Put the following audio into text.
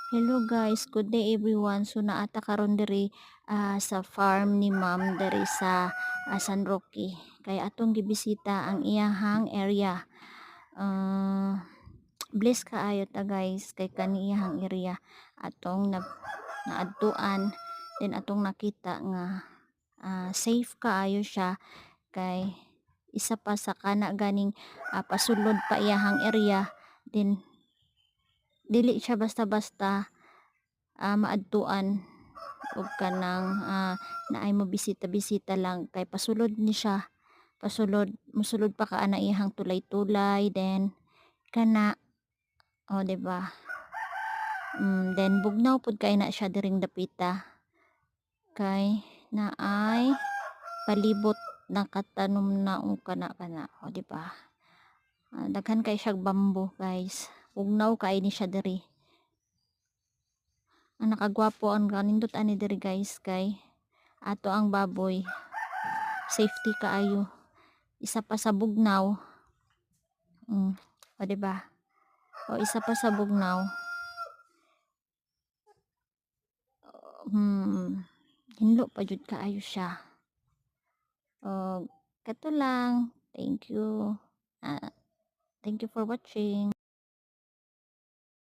Hello guys, good day everyone. So naata karon diri sa farm ni Ma'am diri sa San Roque. Kay atong gibisita ang iyahang area. Bless kaayo ta guys kay kani iyahang area atong naadtuan then atong nakita nga safe kaayo siya kay isa pa sa kana ganing pasulod pa iyahang area then dili siya basta-basta maadtuan og kanang naay mo bisita-bisita lang kay pasulod ni siya mosulod pa ka ana iyang tulay-tulay then kana o di ba then bugnaw pud kay na siya diring dapita kay naay palibot nakatanom na og kana o di ba daghan kay siya bamboo guys bugnaw kay ni siya diri ang nakagwapo ang kanindot ani diri guys kay ato ang baboy safety kaayo isa pa sa bugnaw o diba o isa pa sa bugnaw hinlo pa jud kaayo siya o kato lang thank you for watching.